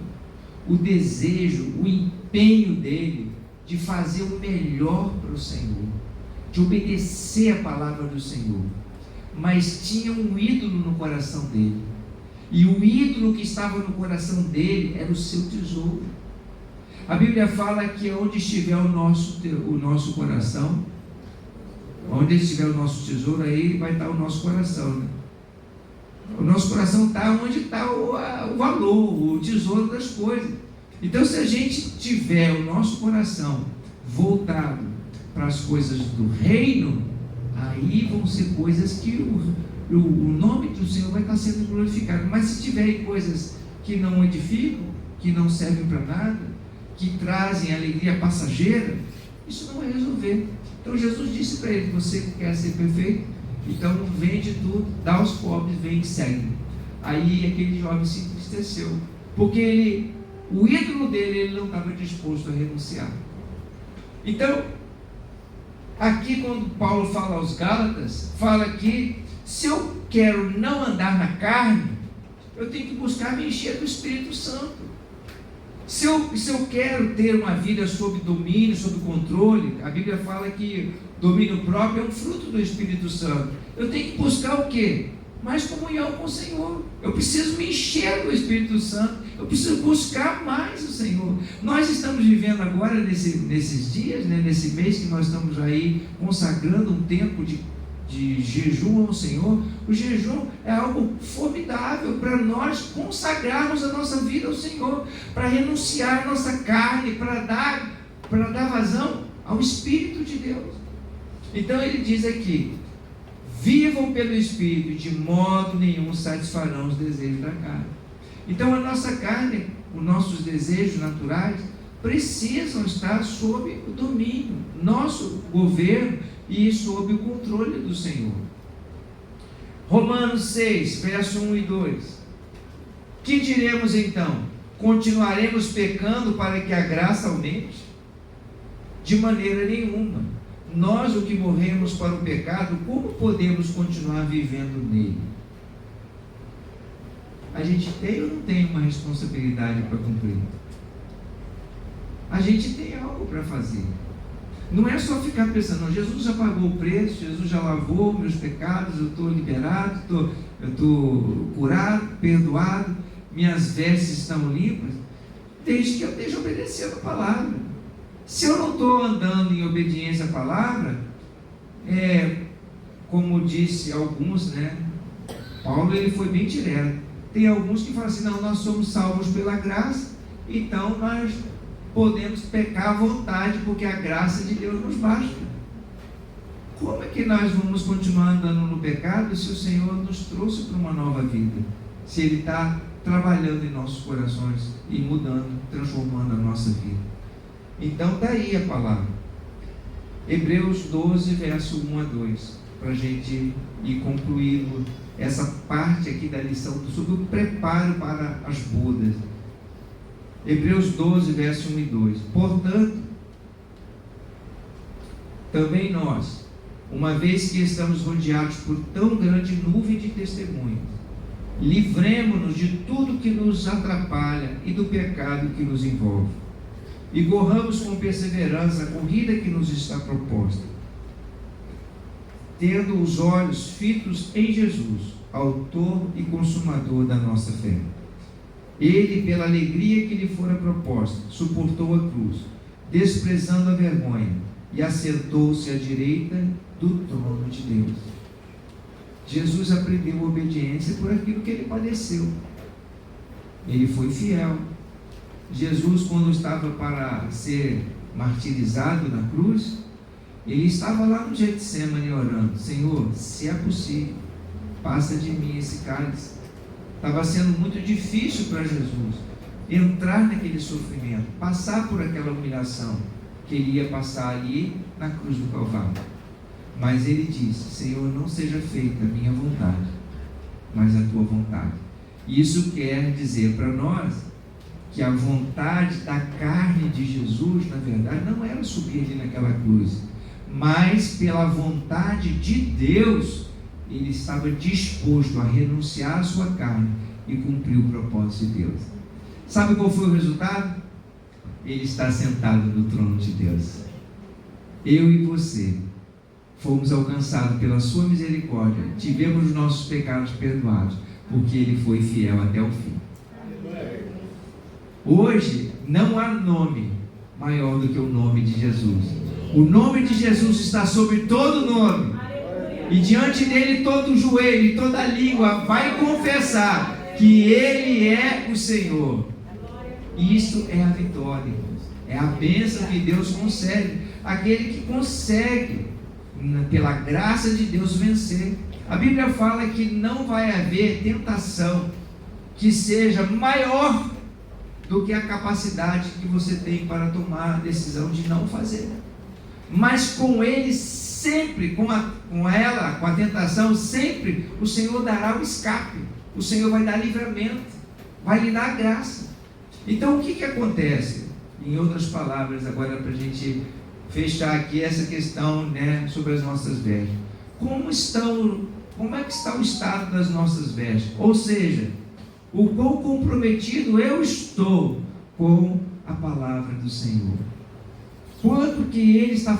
A: o desejo, o empenho dele de fazer o melhor para o Senhor, de obedecer a palavra do Senhor. Mas tinha um ídolo no coração dele, e o ídolo que estava no coração dele era o seu tesouro. A Bíblia fala que onde estiver o nosso coração, onde estiver o nosso tesouro, aí vai estar o nosso coração, né? O nosso coração está onde está o valor, o tesouro das coisas. Então, se a gente tiver o nosso coração voltado para as coisas do reino, aí vão ser coisas que o nome do Senhor vai estar sendo glorificado. Mas se tiverem coisas que não edificam, que não servem para nada, que trazem alegria passageira, isso não vai resolver. Então Jesus disse para ele: você quer ser perfeito? Então vende tudo, dá aos pobres, vem e segue. Aí aquele jovem se entristeceu, porque o ídolo dele, ele não estava disposto a renunciar. Então, aqui quando Paulo fala aos Gálatas, fala que se eu quero não andar na carne, eu tenho que buscar me encher do Espírito Santo. Se eu quero ter uma vida sob domínio, sob controle, a Bíblia fala que domínio próprio é um fruto do Espírito Santo. Eu tenho que buscar o quê? mais comunhão com o Senhor. Eu preciso me encher do Espírito Santo. Eu preciso buscar mais o Senhor. Nós estamos vivendo agora, nesses dias, né, nesse mês que nós estamos aí consagrando um tempo de jejum ao Senhor. O jejum é algo formidável para nós consagrarmos a nossa vida ao Senhor, para renunciar à nossa carne, para dar vazão ao Espírito de Deus. Então ele diz aqui: vivam pelo Espírito, e de modo nenhum satisfarão os desejos da carne. Então a nossa carne, os nossos desejos naturais, precisam estar sob o domínio, nosso governo, e sob o controle do Senhor. Romanos 6, verso 1 e 2. Que diremos então? Continuaremos pecando para que a graça aumente? De maneira nenhuma. Nós, o que morremos para o pecado, como podemos continuar vivendo nele? A gente tem ou não tem uma responsabilidade para cumprir? A gente tem algo para fazer. Não é só ficar pensando: não, Jesus já pagou o preço, Jesus já lavou meus pecados, eu estou liberado, eu estou curado, perdoado, minhas vestes estão limpas, desde que eu esteja obedecendo a palavra. Se eu não estou andando em obediência à palavra, como disse alguns, né? Paulo, ele foi bem direto. Tem alguns que falam assim: não, nós somos salvos pela graça, então nós podemos pecar à vontade, porque a graça de Deus nos basta. Como é que nós vamos continuar andando no pecado se o Senhor nos trouxe para uma nova vida? Se Ele está trabalhando em nossos corações e mudando, transformando a nossa vida. Então está aí a palavra. Hebreus 12, verso 1 a 2, para a gente ir concluindo essa parte aqui da lição sobre o preparo para as bodas. Hebreus 12, verso 1 e 2. Portanto, também nós, uma vez que estamos rodeados por tão grande nuvem de testemunhas, livremo-nos de tudo que nos atrapalha e do pecado que nos envolve, e corramos com perseverança a corrida que nos está proposta, tendo os olhos fitos em Jesus, autor e consumador da nossa fé. Ele, pela alegria que lhe fora proposta, suportou a cruz, desprezando a vergonha, e assentou-se à direita do trono de Deus. Jesus aprendeu a obediência por aquilo que ele padeceu. Ele foi fiel. Jesus, quando estava para ser martirizado na cruz, ele estava lá no Getsemane orando: Senhor, se é possível, passa de mim esse cálice. Estava sendo muito difícil para Jesus entrar naquele sofrimento, passar por aquela humilhação que ele ia passar ali na cruz do Calvário. Mas ele disse: Senhor, não seja feita a minha vontade, mas a tua vontade. Isso quer dizer para nós que a vontade da carne de Jesus, na verdade, não era subir ali naquela cruz, mas pela vontade de Deus, ele estava disposto a renunciar à sua carne e cumprir o propósito de Deus. Sabe qual foi o resultado? Ele está sentado no trono de Deus. Eu e você fomos alcançados pela sua misericórdia, tivemos os nossos pecados perdoados, porque ele foi fiel até o fim. Hoje não há nome maior do que o nome de Jesus. O nome de Jesus está sobre todo nome, e diante dele todo joelho e toda língua vai confessar que ele é o Senhor. Isso é a vitória, é a bênção que Deus concede àquele que consegue, pela graça de Deus, vencer. A Bíblia fala que não vai haver tentação que seja maior do que a capacidade que você tem para tomar a decisão de não fazer. Mas com ele sempre, com a tentação, sempre o Senhor dará o escape, o Senhor vai dar livramento, vai lhe dar graça. Então o que acontece? Em outras palavras, agora para a gente fechar aqui essa questão, né, sobre as nossas vestes. Como é que está o estado das nossas vestes? Ou seja, o quão comprometido eu estou com a palavra do Senhor. Quanto que Ele está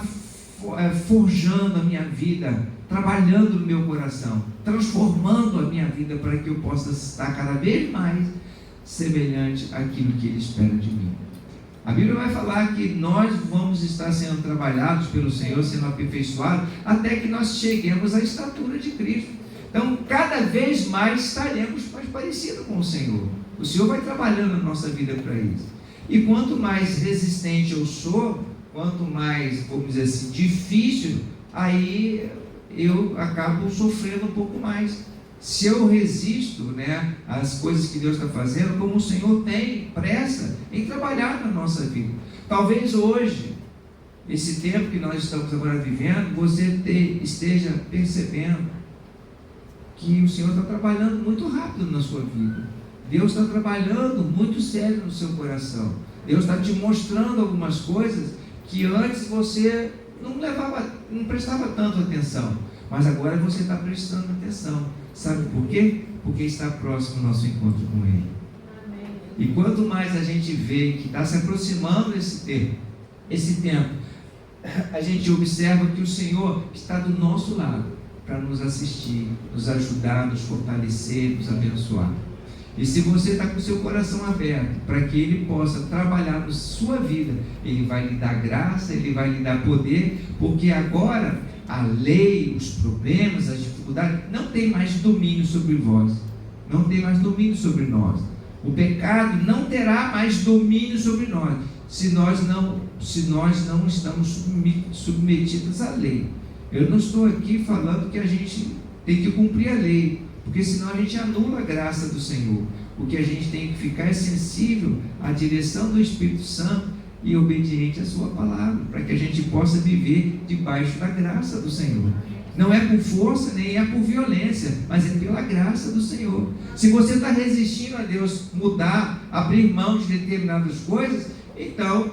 A: forjando a minha vida trabalhando no meu coração, transformando a minha vida para que eu possa estar cada vez mais semelhante àquilo que Ele espera de mim. A Bíblia vai falar que nós vamos estar sendo trabalhados pelo Senhor, sendo aperfeiçoados, até que nós cheguemos à estatura de Cristo. Então, cada vez mais estaremos mais parecidos com o Senhor. O Senhor vai trabalhando na nossa vida para isso. E quanto mais resistente eu sou, quanto mais, vamos dizer assim, difícil, aí eu acabo sofrendo um pouco mais. Se eu resisto, né, às coisas que Deus está fazendo, como o Senhor tem pressa em trabalhar na nossa vida. Talvez hoje, esse tempo que nós estamos agora vivendo, você esteja percebendo que o Senhor está trabalhando muito rápido na sua vida. Deus está trabalhando muito sério no seu coração. Deus está te mostrando algumas coisas que antes você não prestava tanto atenção, mas agora você está prestando atenção. Sabe por quê? Porque está próximo o nosso encontro com Ele. Amém. E quanto mais a gente vê que está se aproximando esse tempo, a gente observa que o Senhor está do nosso lado para nos assistir, nos ajudar, nos fortalecer, nos abençoar. E se você está com o seu coração aberto para que Ele possa trabalhar na sua vida, Ele vai lhe dar graça, Ele vai lhe dar poder, porque agora a lei, os problemas, as dificuldades não tem mais domínio sobre vós, não tem mais domínio sobre nós. O pecado não terá mais domínio sobre nós, se nós não estamos submetidos à lei. Eu não estou aqui falando que a gente tem que cumprir a lei, porque senão a gente anula a graça do Senhor. O que a gente tem que ficar é sensível à direção do Espírito Santo e obediente à sua palavra, para que a gente possa viver debaixo da graça do Senhor. Não é por força, nem é por violência, mas é pela graça do Senhor. Se você está resistindo a Deus mudar, abrir mão de determinadas coisas, então,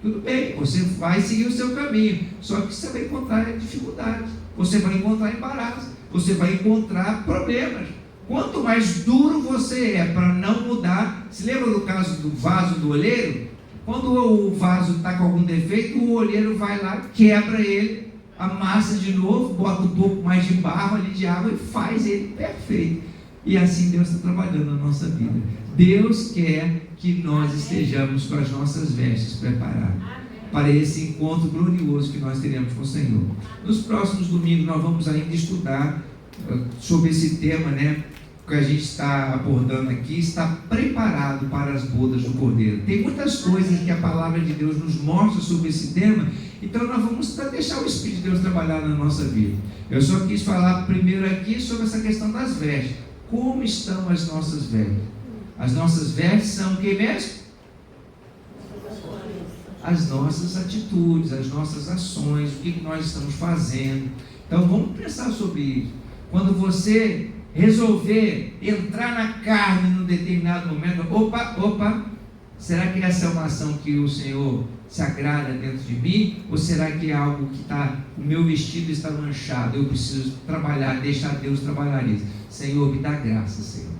A: tudo bem, você vai seguir o seu caminho, só que você vai encontrar dificuldades, você vai encontrar embaraço, você vai encontrar problemas. Quanto mais duro você é para não mudar, se lembra do caso do vaso do olheiro? Quando o vaso está com algum defeito, o olheiro vai lá, quebra ele, amassa de novo, bota um pouco mais de barro ali, de água, e faz ele perfeito. E assim Deus está trabalhando na nossa vida. Deus quer que nós estejamos com as nossas vestes preparadas para esse encontro glorioso que nós teremos com o Senhor. Nos próximos domingos nós vamos ainda estudar sobre esse tema, né, que a gente está abordando aqui, está preparado para as bodas do Cordeiro. Tem muitas coisas que a palavra de Deus nos mostra sobre esse tema, então nós vamos deixar o Espírito de Deus trabalhar na nossa vida. Eu só quis falar primeiro aqui sobre essa questão das vestes. Como estão as nossas vestes? As nossas vestes são o que mesmo? As nossas atitudes, as nossas ações, o que nós estamos fazendo. Então vamos pensar sobre isso. Quando você resolver entrar na carne num determinado momento, opa, será que essa é uma ação que o Senhor se agrada dentro de mim? Ou será que é algo que o meu vestido está manchado, eu preciso trabalhar, deixar Deus trabalhar isso? Senhor, me dá graça, Senhor.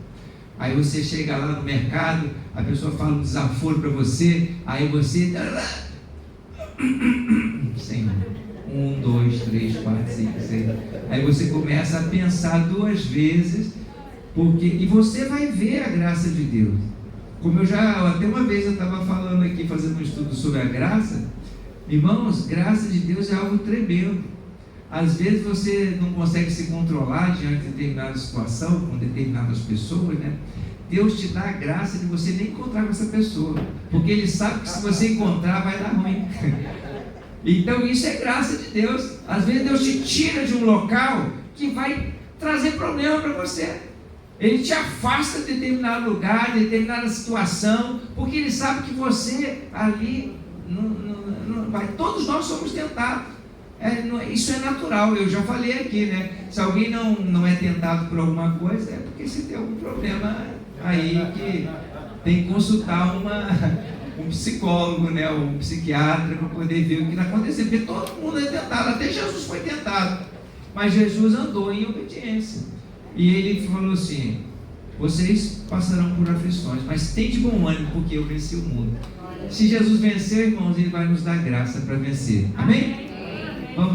A: Aí você chega lá no mercado, a pessoa fala um desaforo para você, aí você... Senhor, 1, 2, 3, 4, 5, 6. Aí você começa a pensar 2 vezes, e você vai ver a graça de Deus. Como até uma vez eu estava falando aqui, fazendo um estudo sobre a graça. Irmãos, graça de Deus é algo tremendo. Às vezes você não consegue se controlar diante de determinada situação, com determinadas pessoas, né? Deus te dá a graça de você nem encontrar com essa pessoa, porque Ele sabe que se você encontrar vai dar ruim. Então isso é graça de Deus. Às vezes Deus te tira de um local que vai trazer problema para você. Ele te afasta de determinado lugar, de determinada situação, porque Ele sabe que você ali não vai. Todos nós somos tentados. Isso é natural, eu já falei aqui, né? Se alguém não é tentado por alguma coisa, é porque você tem algum problema aí que tem que consultar um psicólogo, né? Um psiquiatra para poder ver o que está acontecendo, porque todo mundo é tentado, até Jesus foi tentado, mas Jesus andou em obediência, e Ele falou assim: vocês passarão por aflições, mas tem de bom ânimo, porque eu venci o mundo. Se Jesus venceu, irmãos, Ele vai nos dar graça para vencer. Amém?